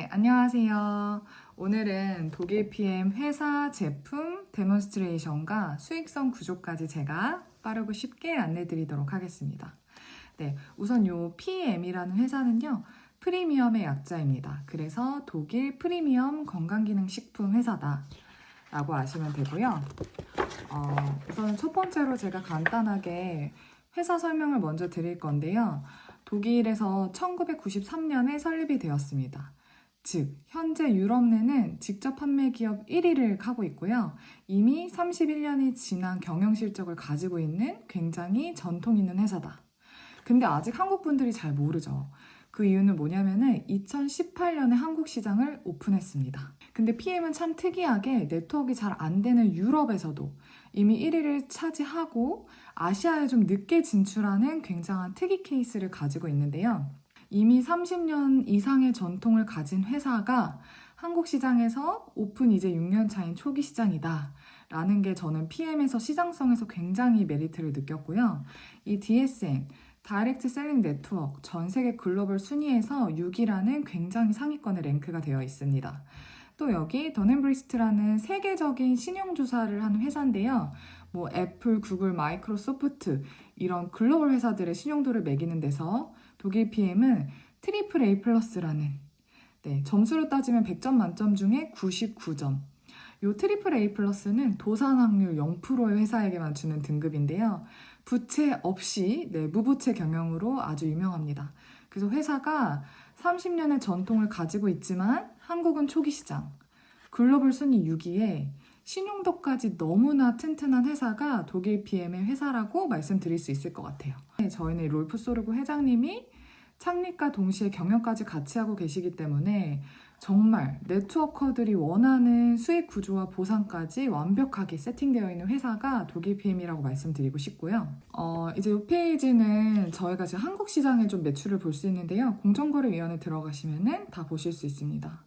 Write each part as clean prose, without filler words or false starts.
네, 안녕하세요. 오늘은 독일 PM 회사 제품 데몬스트레이션과 수익성 구조까지 제가 빠르고 쉽게 안내 드리도록 하겠습니다. 네, 우선 요 PM이라는 회사는요, 프리미엄의 약자입니다. 그래서 독일 프리미엄 건강기능식품 회사다 라고 아시면 되고요. 우선 첫 번째로 제가 간단하게 회사 설명을 먼저 드릴 건데요. 독일에서 1993년에 설립이 되었습니다. 즉, 현재 유럽 내는 직접 판매 기업 1위를 하고 있고요. 이미 31년이 지난 경영 실적을 가지고 있는 굉장히 전통 있는 회사다. 근데 아직 한국 분들이 잘 모르죠. 그 이유는 뭐냐면은 2018년에 한국 시장을 오픈했습니다. 근데 PM은 참 특이하게 네트워크가 잘 안 되는 유럽에서도 이미 1위를 차지하고 아시아에 좀 늦게 진출하는 굉장한 특이 케이스를 가지고 있는데요. 이미 30년 이상의 전통을 가진 회사가 한국 시장에서 오픈 이제 6년 차인 초기 시장이다 라는 게 저는 PM에서 시장성에서 굉장히 메리트를 느꼈고요. 이 DSN 다이렉트 셀링 네트워크 전 세계 글로벌 순위에서 6위라는 굉장히 상위권에 랭크가 되어 있습니다. 또 여기 던앤브리스트라는 세계적인 신용조사를 하는 회사인데요. 뭐 애플, 구글, 마이크로소프트 이런 글로벌 회사들의 신용도를 매기는 데서 독일 PM은 트리플 A 플러스라는 점수로 따지면 100점 만점 중에 99점. 요 트리플 A 플러스는 도산 확률 0%의 회사에게만 주는 등급인데요. 부채 없이 무부채 경영으로 아주 유명합니다. 그래서 회사가 30년의 전통을 가지고 있지만 한국은 초기 시장, 글로벌 순위 6위에 신용도까지 너무나 튼튼한 회사가 독일 PM의 회사라고 말씀드릴 수 있을 것 같아요. 저희는 롤프 소르그 회장님이 창립과 동시에 경영까지 같이 하고 계시기 때문에 정말 네트워커들이 원하는 수익 구조와 보상까지 완벽하게 세팅되어 있는 회사가 독일 PM이라고 말씀드리고 싶고요. 이제 이 페이지는 저희가 지금 한국 시장에 좀 매출을 볼 수 있는데요. 공정거래위원회 들어가시면은 다 보실 수 있습니다.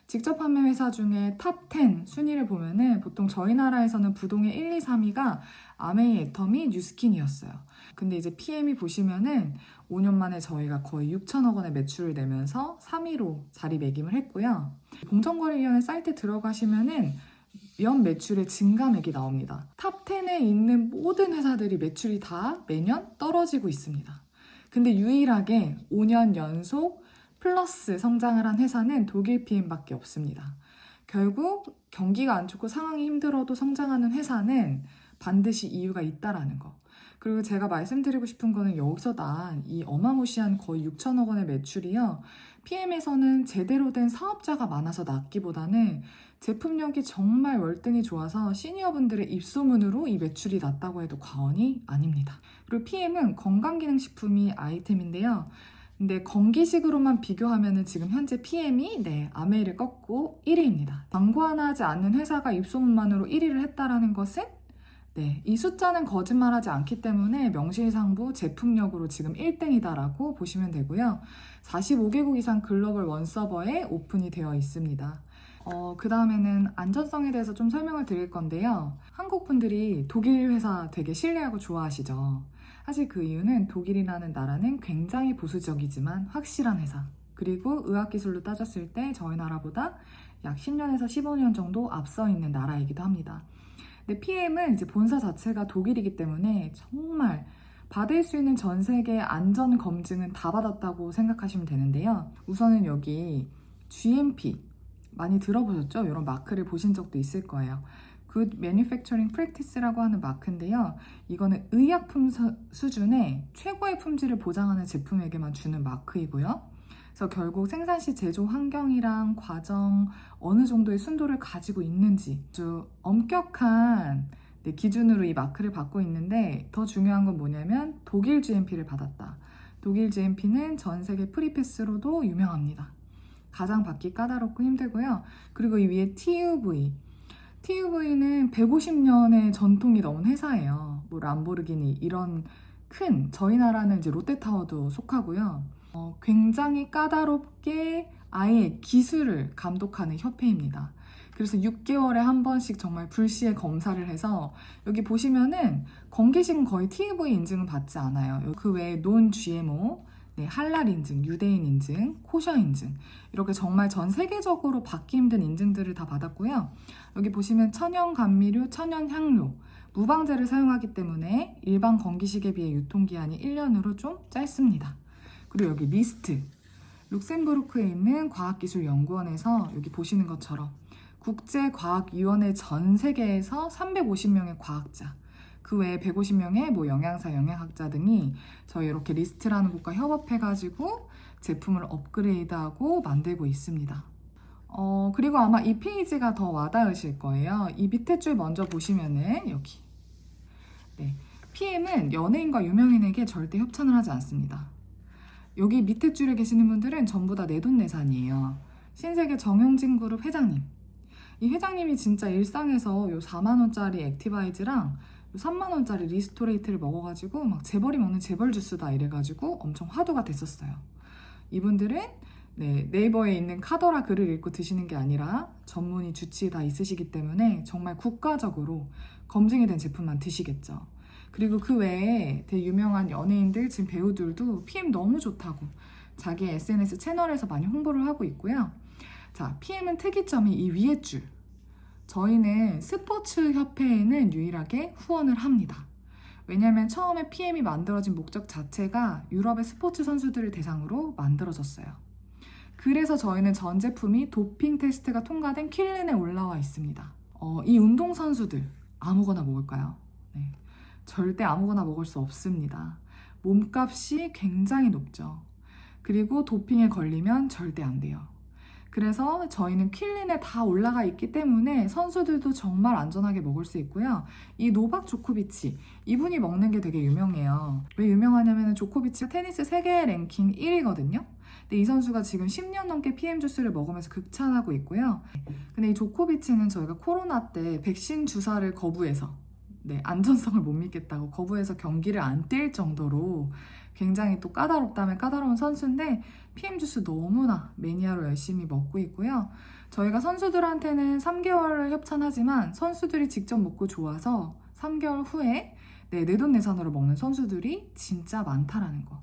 직접 판매 회사 중에 탑 10 순위를 보면은 보통 저희 나라에서는 부동의 1, 2, 3위가 아메이, 애터미, 뉴스킨이었어요. 근데 이제 PM이 보시면은 5년 만에 저희가 거의 6천억 원의 매출을 내면서 3위로 자리매김을 했고요. 공정거래위원회 사이트에 들어가시면은 연 매출의 증가맥이 나옵니다. 탑 10에 있는 모든 회사들이 매출이 다 매년 떨어지고 있습니다. 근데 유일하게 5년 연속 플러스 성장을 한 회사는 독일 PM밖에 없습니다. 결국 경기가 안 좋고 상황이 힘들어도 성장하는 회사는 반드시 이유가 있다라는 거. 그리고 제가 말씀드리고 싶은 거는 여기서 난 이 어마무시한 거의 6천억 원의 매출이요. PM에서는 제대로 된 사업자가 많아서 낮기보다는 제품력이 정말 월등히 좋아서 시니어분들의 입소문으로 이 매출이 낮다고 해도 과언이 아닙니다. 그리고 PM은 건강기능식품이 아이템인데요. 근데 건기식으로만 비교하면은 지금 현재 PM이 아메이를 꺾고 1위입니다. 광고 하나 하지 않는 회사가 입소문만으로 1위를 했다라는 것은 이 숫자는 거짓말하지 않기 때문에 명실상부 제품력으로 지금 1등이다라고 보시면 되고요. 45개국 이상 글로벌 원서버에 오픈이 되어 있습니다. 그 다음에는 안전성에 대해서 좀 설명을 드릴 건데요. 한국 분들이 독일 회사 되게 신뢰하고 좋아하시죠. 사실 그 이유는 독일이라는 나라는 굉장히 보수적이지만 확실한 회사. 그리고 의학기술로 따졌을 때 저희 나라보다 약 10년에서 15년 정도 앞서 있는 나라이기도 합니다. 근데 PM은 이제 본사 자체가 독일이기 때문에 정말 받을 수 있는 전 세계 안전 검증은 다 받았다고 생각하시면 되는데요. 우선은 여기 GMP 많이 들어보셨죠? 이런 마크를 보신 적도 있을 거예요. Good Manufacturing Practice라고 하는 마크인데요. 이거는 의약품 수준의 최고의 품질을 보장하는 제품에게만 주는 마크이고요. 그래서 결국 생산 시 제조 환경이랑 과정 어느 정도의 순도를 가지고 있는지 아주 엄격한 기준으로 이 마크를 받고 있는데 더 중요한 건 뭐냐면 독일 GMP를 받았다. 독일 GMP는 전 세계 프리패스로도 유명합니다. 가장 받기 까다롭고 힘들고요. 그리고 이 위에 TUV는 150년의 전통이 넘은 회사예요. 뭐 람보르기니 이런 큰 저희 나라는 이제 롯데타워도 속하고요. 굉장히 까다롭게 아예 기술을 감독하는 협회입니다. 그래서 6개월에 한 번씩 정말 불시에 검사를 해서 여기 보시면은 건기식은 거의 TUV 인증을 받지 않아요. 그 외에 논 GMO, 네, 할랄 인증, 유대인 인증, 코셔 인증 이렇게 정말 전 세계적으로 받기 힘든 인증들을 다 받았고요. 여기 보시면 천연 감미료, 천연 향료, 무방제를 사용하기 때문에 일반 건기식에 비해 유통기한이 1년으로 좀 짧습니다. 그리고 여기 리스트, 룩셈부르크에 있는 과학기술연구원에서 여기 보시는 것처럼 국제과학위원회 전 세계에서 350명의 과학자, 그 외에 150명의 뭐 영양사, 영양학자 등이 저희 이렇게 리스트라는 곳과 협업해가지고 제품을 업그레이드하고 만들고 있습니다. 그리고 아마 이 페이지가 더 와닿으실 거예요. 이 밑에 줄 먼저 보시면은 여기. 네, PM은 연예인과 유명인에게 절대 협찬을 하지 않습니다. 여기 밑에 줄에 계시는 분들은 전부 다 내돈내산이에요. 신세계 정용진 그룹 회장님. 이 회장님이 진짜 일상에서 요 4만원짜리 액티바이즈랑 요 3만원짜리 리스토레이트를 먹어가지고 막 재벌이 먹는 재벌 주스다 이래가지고 엄청 화두가 됐었어요. 이분들은 네이버에 있는 카더라 글을 읽고 드시는 게 아니라 전문의 주치의 다 있으시기 때문에 정말 국가적으로 검증이 된 제품만 드시겠죠. 그리고 그 외에 되게 유명한 연예인들, 지금 배우들도 PM 너무 좋다고 자기 SNS 채널에서 많이 홍보를 하고 있고요. 자, PM은 특이점이 이 위에 줄. 저희는 스포츠 협회에는 유일하게 후원을 합니다. 왜냐하면 처음에 PM이 만들어진 목적 자체가 유럽의 스포츠 선수들을 대상으로 만들어졌어요. 그래서 저희는 전 제품이 도핑 테스트가 통과된 킬린에 올라와 있습니다. 이 운동선수들 아무거나 먹을까요? 네, 절대 아무거나 먹을 수 없습니다. 몸값이 굉장히 높죠. 그리고 도핑에 걸리면 절대 안 돼요. 그래서 저희는 퀼린에 다 올라가 있기 때문에 선수들도 정말 안전하게 먹을 수 있고요. 이 노박 조코비치, 이분이 먹는 게 되게 유명해요. 왜 유명하냐면 조코비치가 테니스 세계 랭킹 1위거든요. 근데 이 선수가 지금 10년 넘게 PM 주스를 먹으면서 극찬하고 있고요. 근데 이 조코비치는 저희가 코로나 때 백신 주사를 거부해서 안전성을 못 믿겠다고 거부해서 경기를 안 뛸 정도로 굉장히 또 까다롭다면 까다로운 선수인데 PM 주스 너무나 매니아로 열심히 먹고 있고요. 저희가 선수들한테는 3개월을 협찬하지만 선수들이 직접 먹고 좋아서 3개월 후에 내돈내산으로 먹는 선수들이 진짜 많다라는 거.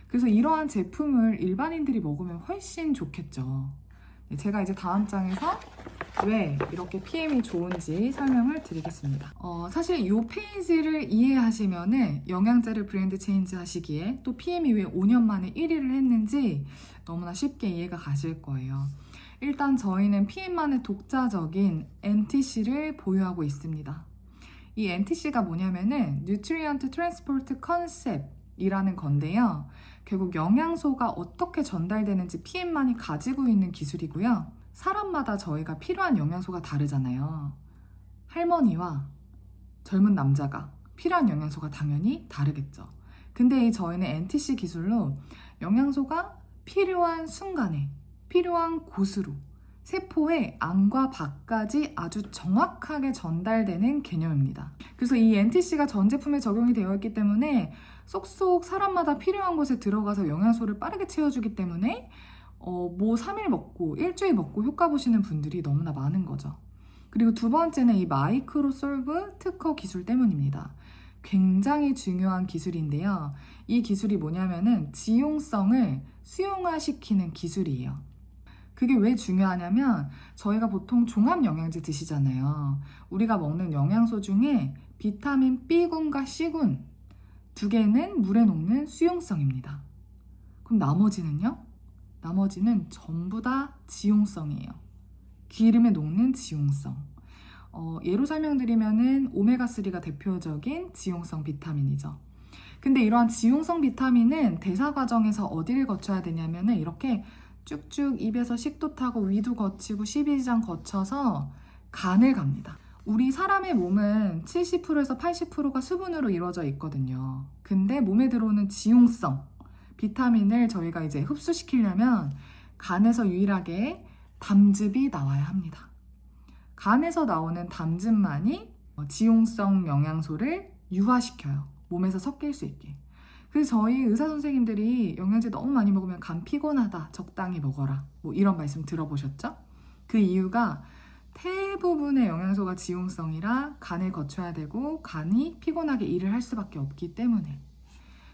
그래서 이러한 제품을 일반인들이 먹으면 훨씬 좋겠죠. 제가 이제 다음 장에서 왜 이렇게 PM이 좋은지 설명을 드리겠습니다. 사실 이 페이지를 이해하시면은 영양제를 브랜드 체인지 하시기에 또 PM이 왜 5년 만에 1위를 했는지 너무나 쉽게 이해가 가실 거예요. 일단 저희는 PM만의 독자적인 NTC를 보유하고 있습니다. 이 NTC가 뭐냐면은 Nutrient Transport Concept이라는 건데요. 결국 영양소가 어떻게 전달되는지 PM만이 가지고 있는 기술이고요. 사람마다 저희가 필요한 영양소가 다르잖아요. 할머니와 젊은 남자가 필요한 영양소가 당연히 다르겠죠. 근데 저희는 NTC 기술로 영양소가 필요한 순간에 필요한 곳으로 세포의 안과 밖까지 아주 정확하게 전달되는 개념입니다. 그래서 이 NTC가 전 제품에 적용이 되어 있기 때문에 쏙쏙 사람마다 필요한 곳에 들어가서 영양소를 빠르게 채워주기 때문에 뭐 3일 먹고 일주일 먹고 효과 보시는 분들이 너무나 많은 거죠. 그리고 두 번째는 이 마이크로솔브 특허 기술 때문입니다. 굉장히 중요한 기술인데요. 이 기술이 뭐냐면은 지용성을 수용화시키는 기술이에요. 그게 왜 중요하냐면 저희가 보통 종합 영양제 드시잖아요. 우리가 먹는 영양소 중에 비타민 B군과 C군 두 개는 물에 녹는 수용성입니다. 그럼 나머지는요? 나머지는 전부 다 지용성이에요. 기름에 녹는 지용성. 예로 설명드리면은 오메가3가 대표적인 지용성 비타민이죠. 근데 이러한 지용성 비타민은 대사 과정에서 어디를 거쳐야 되냐면은 이렇게 쭉쭉 입에서 식도 타고 위도 거치고 십이지장 거쳐서 간을 갑니다. 우리 사람의 몸은 70%에서 80%가 수분으로 이루어져 있거든요. 근데 몸에 들어오는 지용성 비타민을 저희가 이제 흡수시키려면 간에서 유일하게 담즙이 나와야 합니다. 간에서 나오는 담즙만이 지용성 영양소를 유화시켜요. 몸에서 섞일 수 있게. 그래서 저희 의사 선생님들이 영양제 너무 많이 먹으면 간 피곤하다, 적당히 먹어라, 뭐 이런 말씀 들어보셨죠? 그 이유가 대부분의 영양소가 지용성이라 간을 거쳐야 되고 간이 피곤하게 일을 할 수밖에 없기 때문에.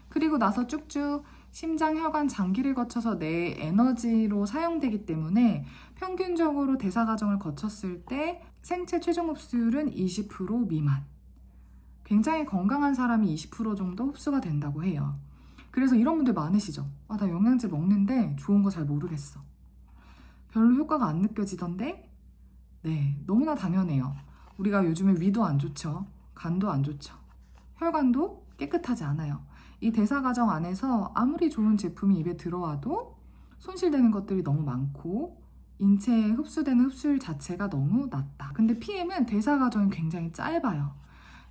그리고 나서 쭉쭉 심장, 혈관, 장기를 거쳐서 내 에너지로 사용되기 때문에 평균적으로 대사 과정을 거쳤을 때 생체 최종 흡수율은 20% 미만. 굉장히 건강한 사람이 20% 정도 흡수가 된다고 해요. 그래서 이런 분들 많으시죠? 아, 나 영양제 먹는데 좋은 거 잘 모르겠어. 별로 효과가 안 느껴지던데? 네, 너무나 당연해요. 우리가 요즘에 위도 안 좋죠. 간도 안 좋죠. 혈관도 깨끗하지 않아요. 이 대사 과정 안에서 아무리 좋은 제품이 입에 들어와도 손실되는 것들이 너무 많고 인체에 흡수되는 흡수율 자체가 너무 낮다. 근데 PM은 대사 과정이 굉장히 짧아요.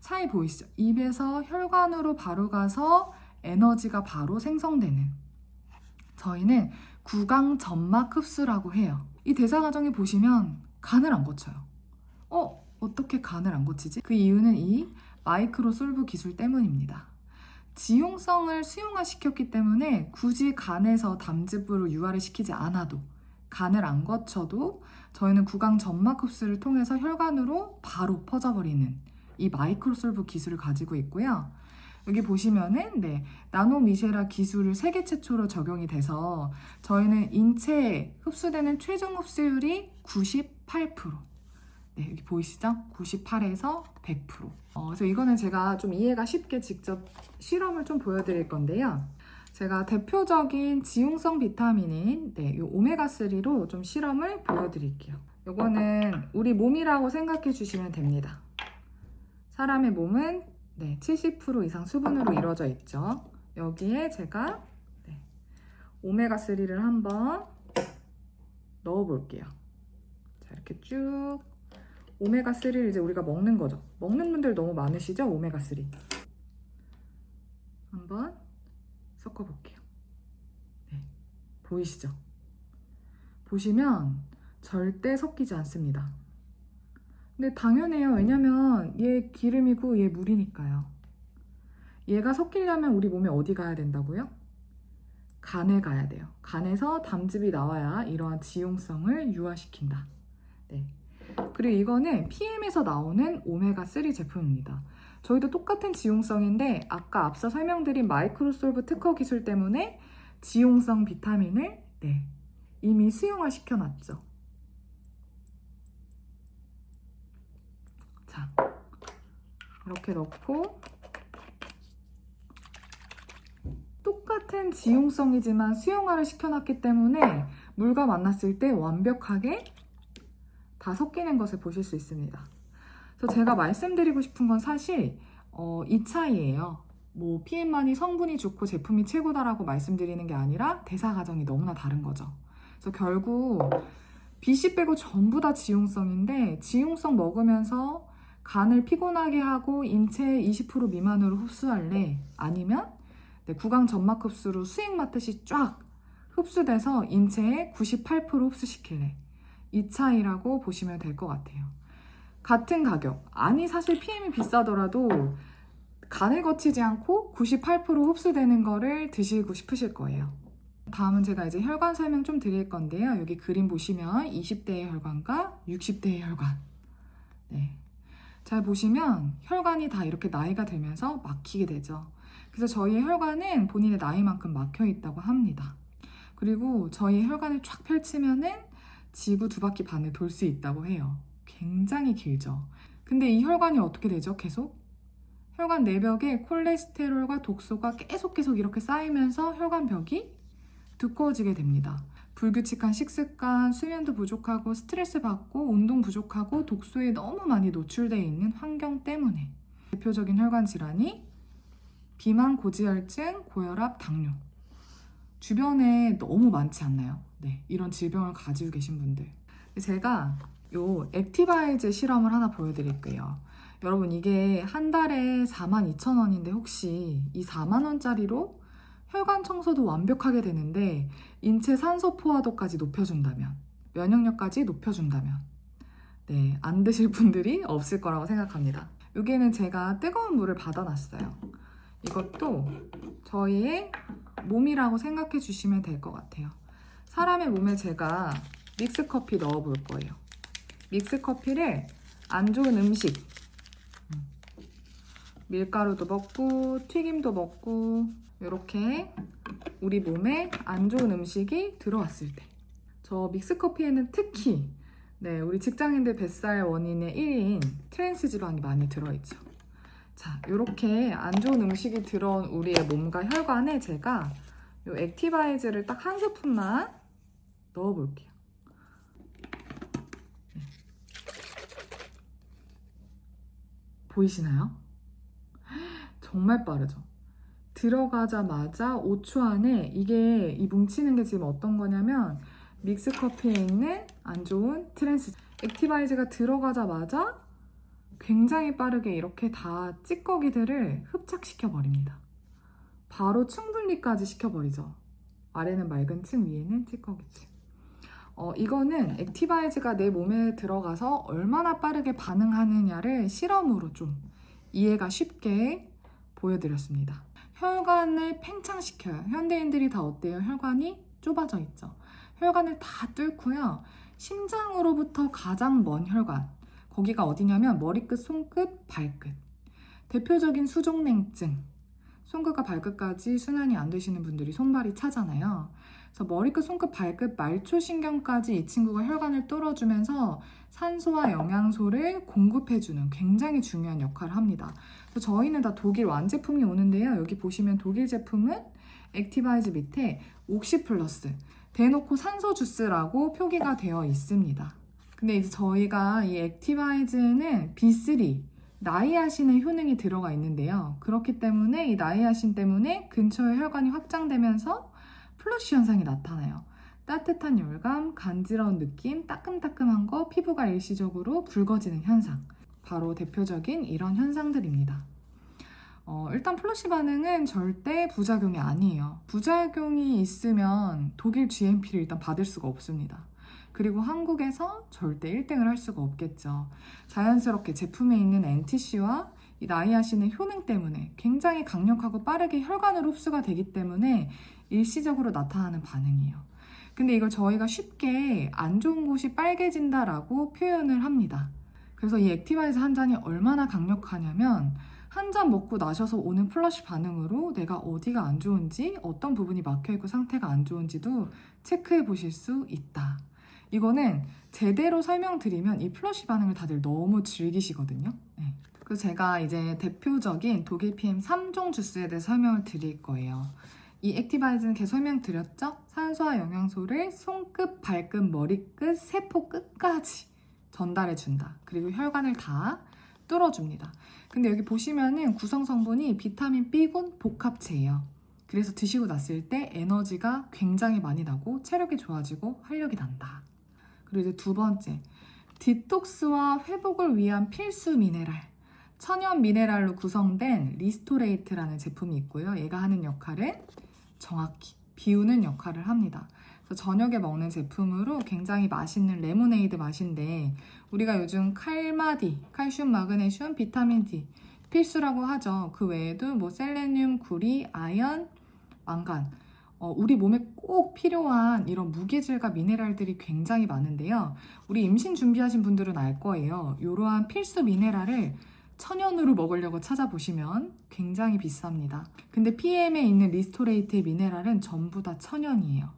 차이 보이시죠? 입에서 혈관으로 바로 가서 에너지가 바로 생성되는, 저희는 구강 점막 흡수라고 해요. 이 대사 과정에 보시면 간을 안 거쳐요. 어떻게 간을 안 거치지? 그 이유는 이 마이크로솔브 기술 때문입니다. 지용성을 수용화시켰기 때문에 굳이 간에서 담즙으로 유화를 시키지 않아도, 간을 안 거쳐도 저희는 구강 점막 흡수를 통해서 혈관으로 바로 퍼져버리는 이 마이크로솔브 기술을 가지고 있고요. 여기 보시면은 나노미쉐라 기술을 세계 최초로 적용이 돼서 저희는 인체에 흡수되는 최종 흡수율이 98%. 네, 여기 보이시죠? 98에서 100%. 그래서 이거는 제가 좀 이해가 쉽게 직접 실험을 좀 보여드릴 건데요. 제가 대표적인 지용성 비타민인 이 오메가3로 좀 실험을 보여드릴게요. 이거는 우리 몸이라고 생각해 주시면 됩니다. 사람의 몸은 70% 이상 수분으로 이루어져 있죠. 여기에 제가 오메가3를 한번 넣어 볼게요. 자, 이렇게 쭉 오메가3를 이제 우리가 먹는 거죠. 먹는 분들 너무 많으시죠? 오메가3 한번 섞어 볼게요. 보이시죠? 보시면 절대 섞이지 않습니다. 근데 당연해요. 왜냐면 얘 기름이고 얘 물이니까요. 얘가 섞이려면 우리 몸에 어디 가야 된다고요? 간에 가야 돼요. 간에서 담즙이 나와야 이러한 지용성을 유화시킨다. 그리고 이거는 PM에서 나오는 오메가3 제품입니다. 저희도 똑같은 지용성인데 아까 앞서 설명드린 마이크로솔브 특허 기술 때문에 지용성 비타민을 이미 수용화 시켜놨죠. 자, 이렇게 넣고 똑같은 지용성이지만 수용화를 시켜놨기 때문에 물과 만났을 때 완벽하게 다 섞이는 것을 보실 수 있습니다. 그래서 제가 말씀드리고 싶은 건 사실 이 차이예요. 뭐 PM만이 성분이 좋고 제품이 최고다라고 말씀드리는 게 아니라 대사 과정이 너무나 다른 거죠. 그래서 결국 BC 빼고 전부 다 지용성인데 지용성 먹으면서 간을 피곤하게 하고 인체 20% 미만으로 흡수할래? 아니면 구강 점막 흡수로 수액 맞듯이 쫙 흡수돼서 인체에 98% 흡수시킬래? 이 차이라고 보시면 될 것 같아요. 같은 가격, 아니 사실 PM이 비싸더라도 간을 거치지 않고 98% 흡수되는 거를 드시고 싶으실 거예요. 다음은 제가 이제 혈관 설명 좀 드릴 건데요. 여기 그림 보시면 20대의 혈관과 60대의 혈관. 잘 보시면 혈관이 다 이렇게 나이가 들면서 막히게 되죠. 그래서 저희의 혈관은 본인의 나이만큼 막혀 있다고 합니다. 그리고 저희 혈관을 쫙 펼치면은 지구 2바퀴 반을 돌 수 있다고 해요. 굉장히 길죠. 근데 이 혈관이 어떻게 되죠? 계속? 혈관 내벽에 콜레스테롤과 독소가 계속 이렇게 쌓이면서 혈관 벽이 두꺼워지게 됩니다. 불규칙한 식습관, 수면도 부족하고 스트레스 받고 운동 부족하고 독소에 너무 많이 노출되어 있는 환경 때문에 대표적인 혈관 질환이 비만, 고지혈증, 고혈압, 당뇨. 주변에 너무 많지 않나요? 이런 질병을 가지고 계신 분들. 제가 요 액티바이즈 실험을 하나 보여드릴게요. 여러분 이게 한 달에 42,000원인데 혹시 이 40,000원짜리로 혈관 청소도 완벽하게 되는데 인체 산소 포화도까지 높여준다면, 면역력까지 높여준다면 안 드실 분들이 없을 거라고 생각합니다. 여기에는 제가 뜨거운 물을 받아놨어요. 이것도 저희의 몸이라고 생각해 주시면 될 것 같아요. 사람의 몸에 제가 믹스커피 넣어 볼 거예요. 믹스커피를 안 좋은 음식, 밀가루도 먹고 튀김도 먹고 이렇게 우리 몸에 안 좋은 음식이 들어왔을 때, 저 믹스커피에는 특히 우리 직장인들 뱃살 원인의 1인 트랜스 지방이 많이 들어있죠. 자, 이렇게 안 좋은 음식이 들어온 우리의 몸과 혈관에 제가 이 액티바이즈를 딱 한 스푼만 넣어볼게요. 보이시나요? 정말 빠르죠? 들어가자마자 5초 안에 이 뭉치는 게 지금 어떤 거냐면 믹스커피에 있는 안 좋은 트랜스 액티바이즈가 들어가자마자 굉장히 빠르게 이렇게 다 찌꺼기들을 흡착시켜 버립니다. 바로 층분리까지 시켜버리죠. 아래는 맑은 층, 위에는 찌꺼기층. 이거는 액티바이즈가 내 몸에 들어가서 얼마나 빠르게 반응하느냐를 실험으로 좀 이해가 쉽게 보여드렸습니다. 혈관을 팽창시켜요. 현대인들이 다 어때요? 혈관이 좁아져 있죠. 혈관을 다 뚫고요. 심장으로부터 가장 먼 혈관, 거기가 어디냐면 머리끝, 손끝, 발끝. 대표적인 수족냉증, 손끝과 발끝까지 순환이 안 되시는 분들이 손발이 차잖아요. 그래서 머리끝, 손끝, 발끝, 말초신경까지 이 친구가 혈관을 뚫어주면서 산소와 영양소를 공급해주는 굉장히 중요한 역할을 합니다. 그래서 저희는 다 독일 완제품이 오는데요. 여기 보시면 독일 제품은 액티바이즈 밑에 옥시플러스, 대놓고 산소 주스라고 표기가 되어 있습니다. 근데 이제 저희가 이 액티바이즈는 B3, 나이아신의 효능이 들어가 있는데요. 그렇기 때문에 이 나이아신 때문에 근처의 혈관이 확장되면서 플러시 현상이 나타나요. 따뜻한 열감, 간지러운 느낌, 따끔따끔한 거, 피부가 일시적으로 붉어지는 현상. 바로 대표적인 이런 현상들입니다. 일단 플러시 반응은 절대 부작용이 아니에요. 부작용이 있으면 독일 GMP를 일단 받을 수가 없습니다. 그리고 한국에서 절대 1등을 할 수가 없겠죠. 자연스럽게 제품에 있는 NTC와 이 나이아신의 효능 때문에 굉장히 강력하고 빠르게 혈관으로 흡수가 되기 때문에 일시적으로 나타나는 반응이에요. 근데 이걸 저희가 쉽게 안 좋은 곳이 빨개진다라고 표현을 합니다. 그래서 이 액티바이즈 한 잔이 얼마나 강력하냐면 한 잔 먹고 나셔서 오는 플러시 반응으로 내가 어디가 안 좋은지, 어떤 부분이 막혀있고 상태가 안 좋은지도 체크해 보실 수 있다. 이거는 제대로 설명드리면 이 플러시 반응을 다들 너무 즐기시거든요. 네. 그래서 제가 이제 대표적인 독일 PM 3종 주스에 대해 설명을 드릴 거예요. 이 액티바이즈는 계속 설명드렸죠? 산소와 영양소를 손끝, 발끝, 머리끝, 세포 끝까지 전달해준다. 그리고 혈관을 다 뚫어줍니다. 근데 여기 보시면은 구성 성분이 비타민 B군 복합체예요. 그래서 드시고 났을 때 에너지가 굉장히 많이 나고 체력이 좋아지고 활력이 난다. 그리고 이제 두 번째, 디톡스와 회복을 위한 필수 미네랄, 천연 미네랄로 구성된 리스토레이트라는 제품이 있고요. 얘가 하는 역할은 정확히 비우는 역할을 합니다. 그래서 저녁에 먹는 제품으로 굉장히 맛있는 레모네이드 맛인데 우리가 요즘 칼마디, 칼슘, 마그네슘, 비타민 D 필수라고 하죠. 그 외에도 뭐 셀레늄, 구리, 아연, 망간 우리 몸에 꼭 필요한 이런 무기질과 미네랄들이 굉장히 많은데요. 우리 임신 준비하신 분들은 알 거예요. 이러한 필수 미네랄을 천연으로 먹으려고 찾아보시면 굉장히 비쌉니다. 근데 PM에 있는 리스토레이트의 미네랄은 전부 다 천연이에요.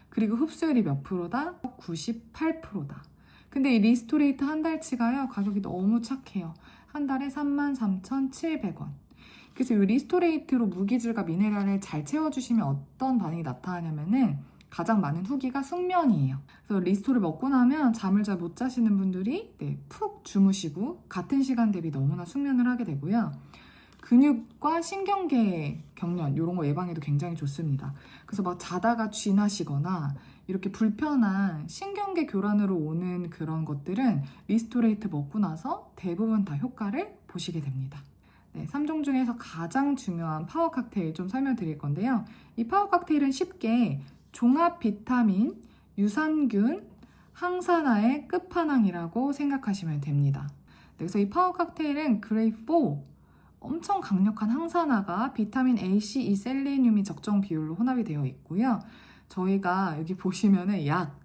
그리고 흡수율이 몇 프로다? 98%다. 근데 이 리스토레이트 한 달치가요, 가격이 너무 착해요. 한 달에 33,700원. 그래서 이 리스토레이트로 무기질과 미네랄을 잘 채워주시면 어떤 반응이 나타나냐면은 가장 많은 후기가 숙면이에요. 그래서 리스토를 먹고 나면 잠을 잘 못 자시는 분들이 푹 주무시고 같은 시간 대비 너무나 숙면을 하게 되고요. 근육과 신경계 경련 이런 거 예방에도 굉장히 좋습니다. 그래서 막 자다가 쥐나시거나 이렇게 불편한 신경계 교란으로 오는 그런 것들은 리스토레이트 먹고 나서 대부분 다 효과를 보시게 됩니다. 3종 중에서 가장 중요한 파워 칵테일 좀 설명드릴 건데요. 이 파워 칵테일은 쉽게 종합 비타민, 유산균, 항산화의 끝판왕이라고 생각하시면 됩니다. 그래서 이 파워 칵테일은 그레이드 4, 엄청 강력한 항산화가 비타민 A, C, E, 셀레늄이 적정 비율로 혼합이 되어 있고요. 저희가 여기 보시면은 약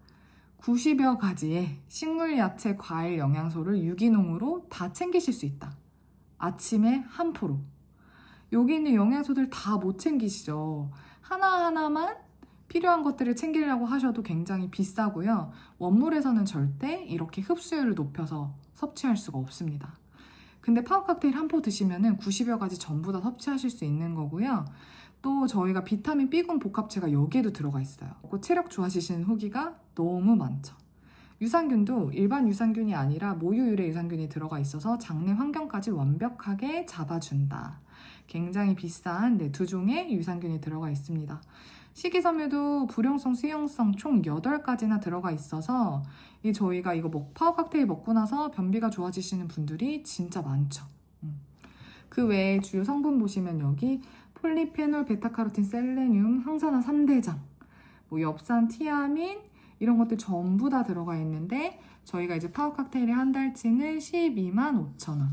90여 가지의 식물, 야채, 과일, 영양소를 유기농으로 다 챙기실 수 있다. 아침에 한 포로. 여기 있는 영양소들 다 못 챙기시죠. 하나하나만 필요한 것들을 챙기려고 하셔도 굉장히 비싸고요. 원물에서는 절대 이렇게 흡수율을 높여서 섭취할 수가 없습니다. 근데 파워 칵테일 한 포 드시면은 90여 가지 전부 다 섭취하실 수 있는 거고요. 또 저희가 비타민 B군 복합체가 여기에도 들어가 있어요. 체력 좋아지시는 후기가 너무 많죠. 유산균도 일반 유산균이 아니라 모유 유래 유산균이 들어가 있어서 장내 환경까지 완벽하게 잡아준다. 굉장히 비싼 2종의 유산균이 들어가 있습니다. 식이섬유도 불용성, 수용성 총 8가지나 들어가 있어서 저희가 이거 파워 칵테일 먹고 나서 변비가 좋아지시는 분들이 진짜 많죠. 그 외에 주요 성분 보시면 여기 폴리페놀, 베타카로틴, 셀레늄, 항산화 3대장, 엽산, 티아민 이런 것들 전부 다 들어가 있는데 저희가 이제 파워 칵테일의 한 달치는 125,000원.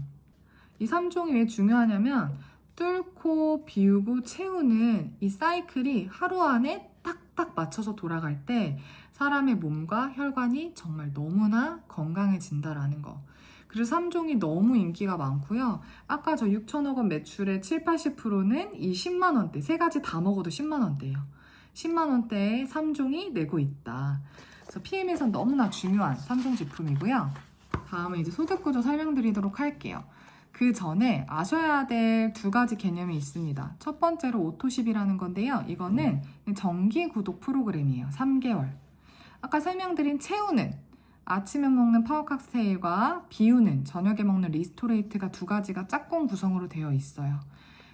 이 3종이 왜 중요하냐면 뚫고 비우고 채우는 이 사이클이 하루 안에 딱딱 맞춰서 돌아갈 때 사람의 몸과 혈관이 정말 너무나 건강해진다라는 거. 그래서 3종이 너무 인기가 많고요. 아까 저 6천억 원 매출의 7, 80%는 이 10만 원대, 3가지 다 먹어도 10만 원대예요. 10만 원대에 3종이 내고 있다. 그래서 PM에선 너무나 중요한 3종 제품이고요. 다음은 이제 소득구조 설명드리도록 할게요. 그 전에 아셔야 될 2가지 개념이 있습니다. 첫 번째로 오토십이라는 건데요. 이거는 정기 구독 프로그램이에요. 3개월. 아까 설명드린 채우는 아침에 먹는 파워 칵테일과 비우는 저녁에 먹는 리스토레이트가 2가지가 짝꿍 구성으로 되어 있어요.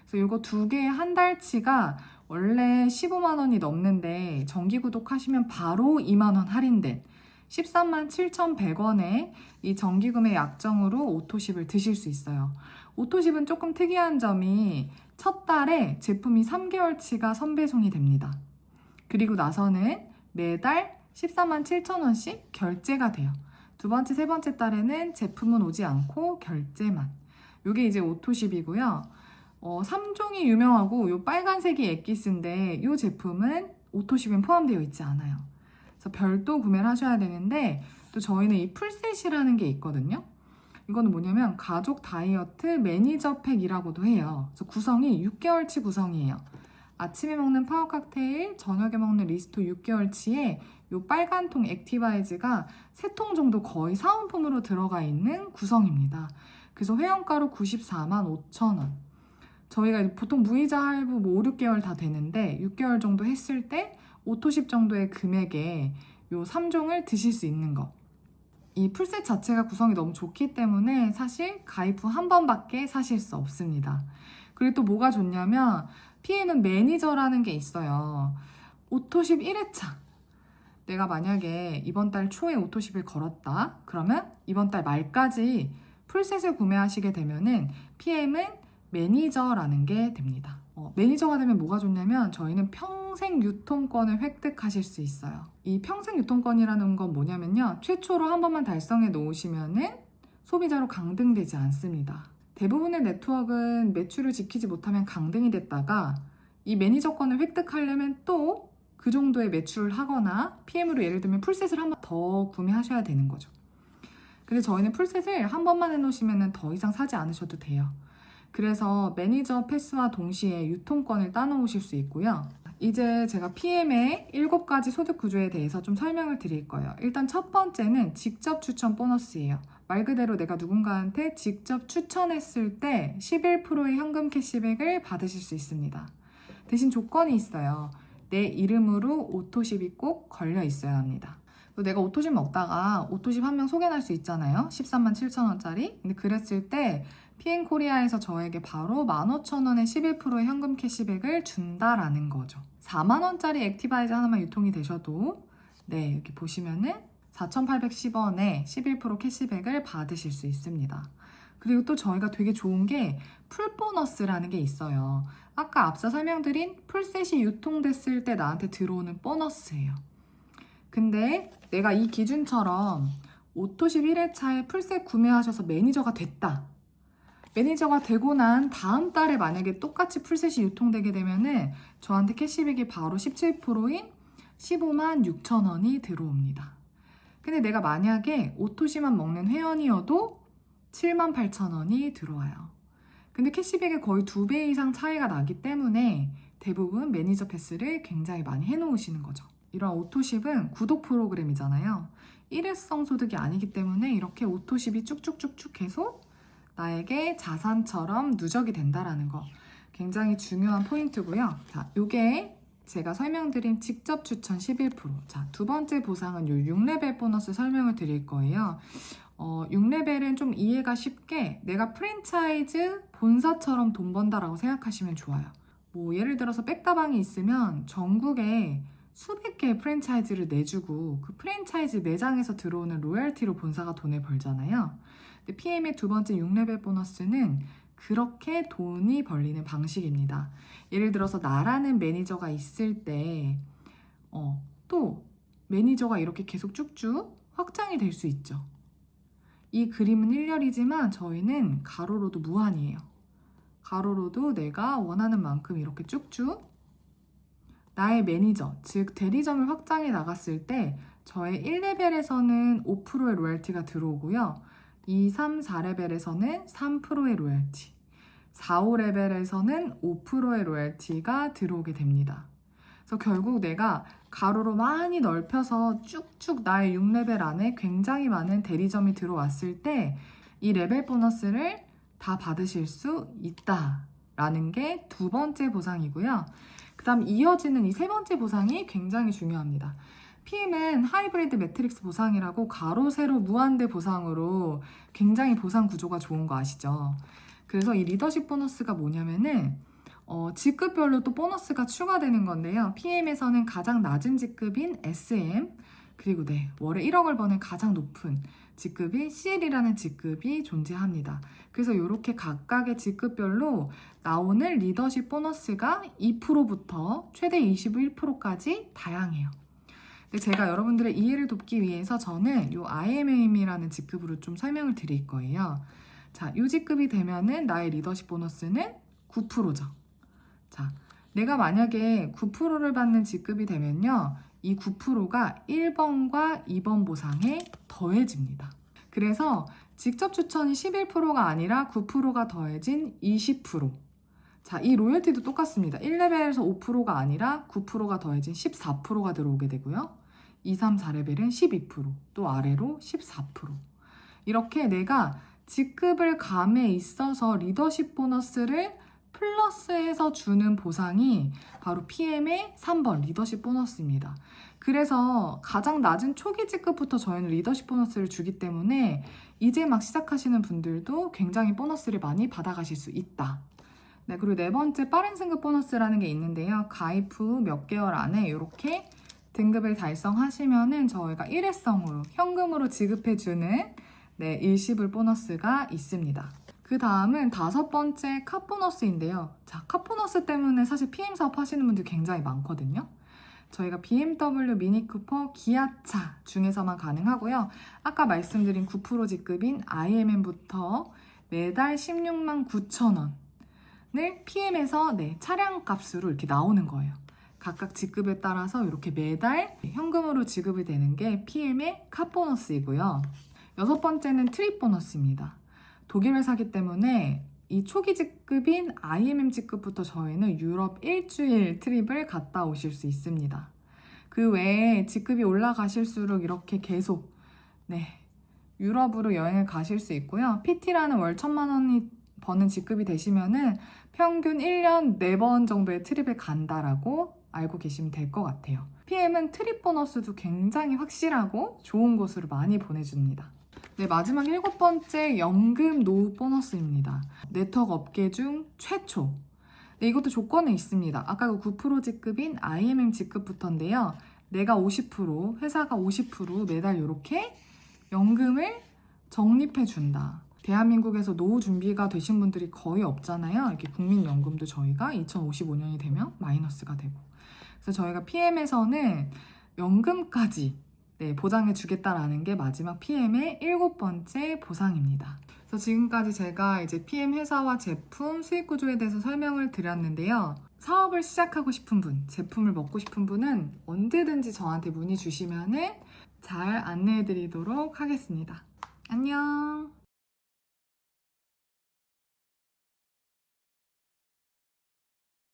그래서 이거 2개의 한 달치가 원래 15만 원이 넘는데 정기 구독하시면 바로 2만 원 할인된 13만 7,100원에 이 정기구매 약정으로 오토십을 드실 수 있어요. 오토십은 조금 특이한 점이 첫 달에 제품이 3개월치가 선배송이 됩니다. 그리고 나서는 매달 14만 7천원씩 결제가 돼요. 2번째, 3번째 달에는 제품은 오지 않고 결제만. 이게 이제 오토십이고요. 3종이 유명하고 이 빨간색이 엑기스인데 이 제품은 오토십엔 포함되어 있지 않아요. 그래서 별도 구매를 하셔야 되는데 또 저희는 이 풀셋이라는 게 있거든요. 이거는 뭐냐면 가족 다이어트 매니저 팩이라고도 해요. 그래서 구성이 6개월치 구성이에요. 아침에 먹는 파워 칵테일, 저녁에 먹는 리스토 6개월치에 이 빨간 통 액티바이즈가 3통 정도 거의 사은품으로 들어가 있는 구성입니다. 그래서 회원가로 94만 5천원. 저희가 보통 무이자 할부 5, 6개월 다 되는데 6개월 정도 했을 때 오토십 정도의 금액에 이 3종을 드실 수 있는 거. 이 풀셋 자체가 구성이 너무 좋기 때문에 사실 가입 후 한 번밖에 사실 수 없습니다. 그리고 또 뭐가 좋냐면 PM은 매니저라는 게 있어요. 오토십 1회차. 내가 만약에 이번 달 초에 오토십을 걸었다. 그러면 이번 달 말까지 풀셋을 구매하시게 되면은 PM은 매니저라는 게 됩니다. 매니저가 되면 뭐가 좋냐면 저희는 평생 유통권을 획득하실 수 있어요. 이 평생 유통권이라는 건 뭐냐면요. 최초로 한 번만 달성해 놓으시면은 소비자로 강등되지 않습니다. 대부분의 네트워크는 매출을 지키지 못하면 강등이 됐다가 이 매니저권을 획득하려면 또 그 정도의 매출을 하거나 PM으로 예를 들면 풀셋을 한 번 더 구매하셔야 되는 거죠. 근데 저희는 풀셋을 한 번만 해놓으시면 더 이상 사지 않으셔도 돼요. 그래서 매니저 패스와 동시에 유통권을 따놓으실 수 있고요. 이제 제가 PM의 7가지 소득 구조에 대해서 좀 설명을 드릴 거예요. 일단 첫 번째는 직접 추천 보너스예요. 말 그대로 내가 누군가한테 직접 추천했을 때 11%의 현금 캐시백을 받으실 수 있습니다. 대신 조건이 있어요. 내 이름으로 오토십이 꼭 걸려 있어야 합니다. 내가 오토십 먹다가 오토십 한 명 소개할 수 있잖아요. 13만 7천원짜리. 근데 그랬을 때 PM코리아에서 저에게 바로 15,000원의 11%의 현금 캐시백을 준다라는 거죠. 4만원짜리 액티바이즈 하나만 유통이 되셔도 네, 여기 보시면은 4,810원에 11% 캐시백을 받으실 수 있습니다. 그리고 또 저희가 되게 좋은 게 풀보너스라는 게 있어요. 아까 앞서 설명드린 풀셋이 유통됐을 때 나한테 들어오는 보너스예요. 근데 내가 이 기준처럼 오토십 1회차에 풀셋 구매하셔서 매니저가 됐다. 매니저가 되고 난 다음 달에 만약에 똑같이 풀셋이 유통되게 되면은 저한테 캐시백이 바로 17%인 15만 6천원이 들어옵니다. 근데 내가 만약에 오토십만 먹는 회원이어도 7만 8천원이 들어와요. 근데 캐시백의 거의 2배 이상 차이가 나기 때문에 대부분 매니저 패스를 굉장히 많이 해놓으시는 거죠. 이런 오토십은 구독 프로그램이잖아요. 일회성 소득이 아니기 때문에 이렇게 오토십이 쭉쭉쭉쭉 계속 나에게 자산처럼 누적이 된다라는 거 굉장히 중요한 포인트고요. 자, 요게 제가 설명드린 직접 추천 11%. 자, 두 번째 보상은 요 6레벨 보너스 설명을 드릴 거예요. 6레벨은 좀 이해가 쉽게 내가 프랜차이즈 본사처럼 돈 번다라고 생각하시면 좋아요. 뭐 예를 들어서 백다방이 있으면 전국에 수백 개의 프랜차이즈를 내주고 그 프랜차이즈 매장에서 들어오는 로열티로 본사가 돈을 벌잖아요. 근데 PM의 두 번째 6레벨 보너스는 그렇게 돈이 벌리는 방식입니다. 예를 들어서 나라는 매니저가 있을 때 또 매니저가 이렇게 계속 쭉쭉 확장이 될 수 있죠. 이 그림은 일렬이지만 저희는 가로로도 무한이에요. 가로로도 내가 원하는 만큼 이렇게 쭉쭉 나의 매니저, 즉 대리점을 확장해 나갔을 때 저의 1레벨에서는 5%의 로열티가 들어오고요. 2, 3, 4레벨에서는 3%의 로열티, 4, 5레벨에서는 5%의 로열티가 들어오게 됩니다. 그래서 결국 내가 가로로 많이 넓혀서 쭉쭉 나의 6레벨 안에 굉장히 많은 대리점이 들어왔을 때 이 레벨 보너스를 다 받으실 수 있다라는 게 두 번째 보상이고요. 그 다음 이어지는 이 세 번째 보상이 굉장히 중요합니다. PM은 하이브리드 매트릭스 보상이라고 가로, 세로, 무한대 보상으로 굉장히 보상 구조가 좋은 거 아시죠? 그래서 이 리더십 보너스가 뭐냐면은 직급별로 또 보너스가 추가되는 건데요. PM에서는 가장 낮은 직급인 SM, 그리고 월에 1억을 버는 가장 높은 직급이 CL이라는 직급이 존재합니다. 그래서 이렇게 각각의 직급별로 나오는 리더십 보너스가 2%부터 최대 21%까지 다양해요. 근데 제가 여러분들의 이해를 돕기 위해서 저는 이 IMM이라는 직급으로 좀 설명을 드릴 거예요. 자, 이 직급이 되면은 나의 리더십 보너스는 9%죠. 자, 내가 만약에 9%를 받는 직급이 되면요. 이 9%가 1번과 2번 보상에 더해집니다. 그래서 직접 추천이 11%가 아니라 9%가 더해진 20%. 자, 이 로열티도 똑같습니다. 1레벨에서 5%가 아니라 9%가 더해진 14%가 들어오게 되고요. 2, 3, 4레벨은 12%, 또 아래로 14%. 이렇게 내가 직급을 감에 있어서 리더십 보너스를 플러스해서 주는 보상이 바로 PM의 3번 리더십 보너스입니다. 그래서 가장 낮은 초기 직급부터 저희는 리더십 보너스를 주기 때문에 이제 막 시작하시는 분들도 굉장히 보너스를 많이 받아가실 수 있다. 네, 그리고 네 번째 빠른 승급 보너스라는 게 있는데요. 가입 후 몇 개월 안에 이렇게 등급을 달성하시면은 저희가 일회성으로 현금으로 지급해주는 일시불 보너스가 있습니다. 그 다음은 다섯 번째 카 보너스인데요. 자, 카 보너스 때문에 사실 PM 사업 하시는 분들 굉장히 많거든요. 저희가 BMW, 미니쿠퍼, 기아차 중에서만 가능하고요. 아까 말씀드린 9% 직급인 IMM부터 매달 16만 9천 원을 PM에서 차량 값으로 이렇게 나오는 거예요. 각각 직급에 따라서 이렇게 매달 현금으로 지급이 되는 게 PM의 카 보너스이고요. 여섯 번째는 트립 보너스입니다. 독일 회사기 때문에 이 초기 직급인 IMM 직급부터 저희는 유럽 일주일 트립을 갔다 오실 수 있습니다. 그 외에 직급이 올라가실수록 이렇게 계속 유럽으로 여행을 가실 수 있고요. PT라는 월 1,000만 원이 버는 직급이 되시면은 평균 1년 4번 정도의 트립을 간다라고 알고 계시면 될 것 같아요. PM은 트립 보너스도 굉장히 확실하고 좋은 곳으로 많이 보내줍니다. 네, 마지막 7번째 연금 노후 보너스입니다. 네트워크 업계 중 최초. 네, 이것도 조건은 있습니다. 아까 그 9% 직급인 IMM 직급부터인데요. 내가 50%, 회사가 50% 매달 이렇게 연금을 적립해준다. 대한민국에서 노후 준비가 되신 분들이 거의 없잖아요. 이렇게 국민연금도 저희가 2055년이 되면 마이너스가 되고. 그래서 저희가 PM에서는 연금까지 보장해 주겠다라는 게 마지막 PM의 7번째 보상입니다. 그래서 지금까지 제가 이제 PM 회사와 제품 수익 구조에 대해서 설명을 드렸는데요. 사업을 시작하고 싶은 분, 제품을 먹고 싶은 분은 언제든지 저한테 문의 주시면은 잘 안내해 드리도록 하겠습니다. 안녕!